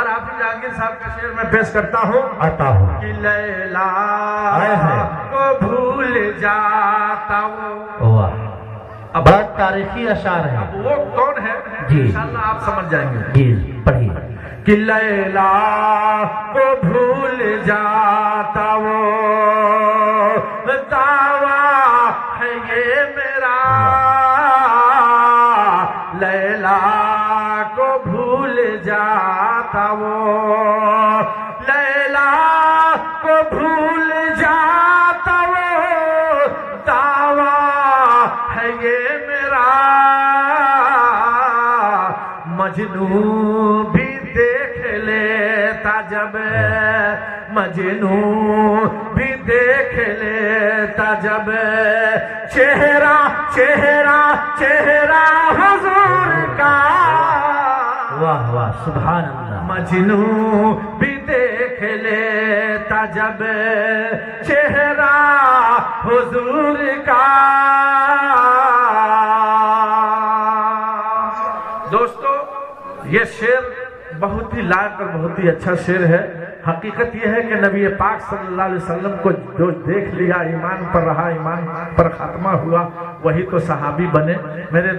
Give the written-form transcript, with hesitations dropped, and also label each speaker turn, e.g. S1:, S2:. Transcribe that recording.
S1: اور حافظ جہانگیر صاحب کا شعر میں پیش کرتا ہوں
S2: آتا ہوں
S1: کہ لیلا کو بھول جاتا ہوں.
S2: واہ، بہت تاریخی اشعار ہے.
S1: اب وہ کون ہے
S2: جی
S1: انشاءاللہ آپ سمجھ جائیں گے.
S2: جی پڑھیے.
S1: کہ لیلا کو بھول جاتا وہ دعویٰ ہے یہ میرا. لیلا کو بھول جاتا وہ لیلا کو بھول جاتا وہ دعویٰ ہے یہ میرا. مجنون بھی دیکھ لیتا جب مجنون بھی دیکھ لیتا جب چہرہ چہرہ چہرہ حضور کا.
S2: واہ واہ سبحان اللہ.
S1: مجنون بھی دیکھ لیتا جب چہرہ حضور کا. دوستو یہ شعر بہت ہی لائق اور بہت ہی اچھا شعر ہے. حقیقت یہ ہے کہ نبی پاک صلی اللہ علیہ وسلم کو جو دیکھ لیا ایمان پر رہا، ایمان پر خاتمہ ہوا، وہی تو صحابی بنے. میرے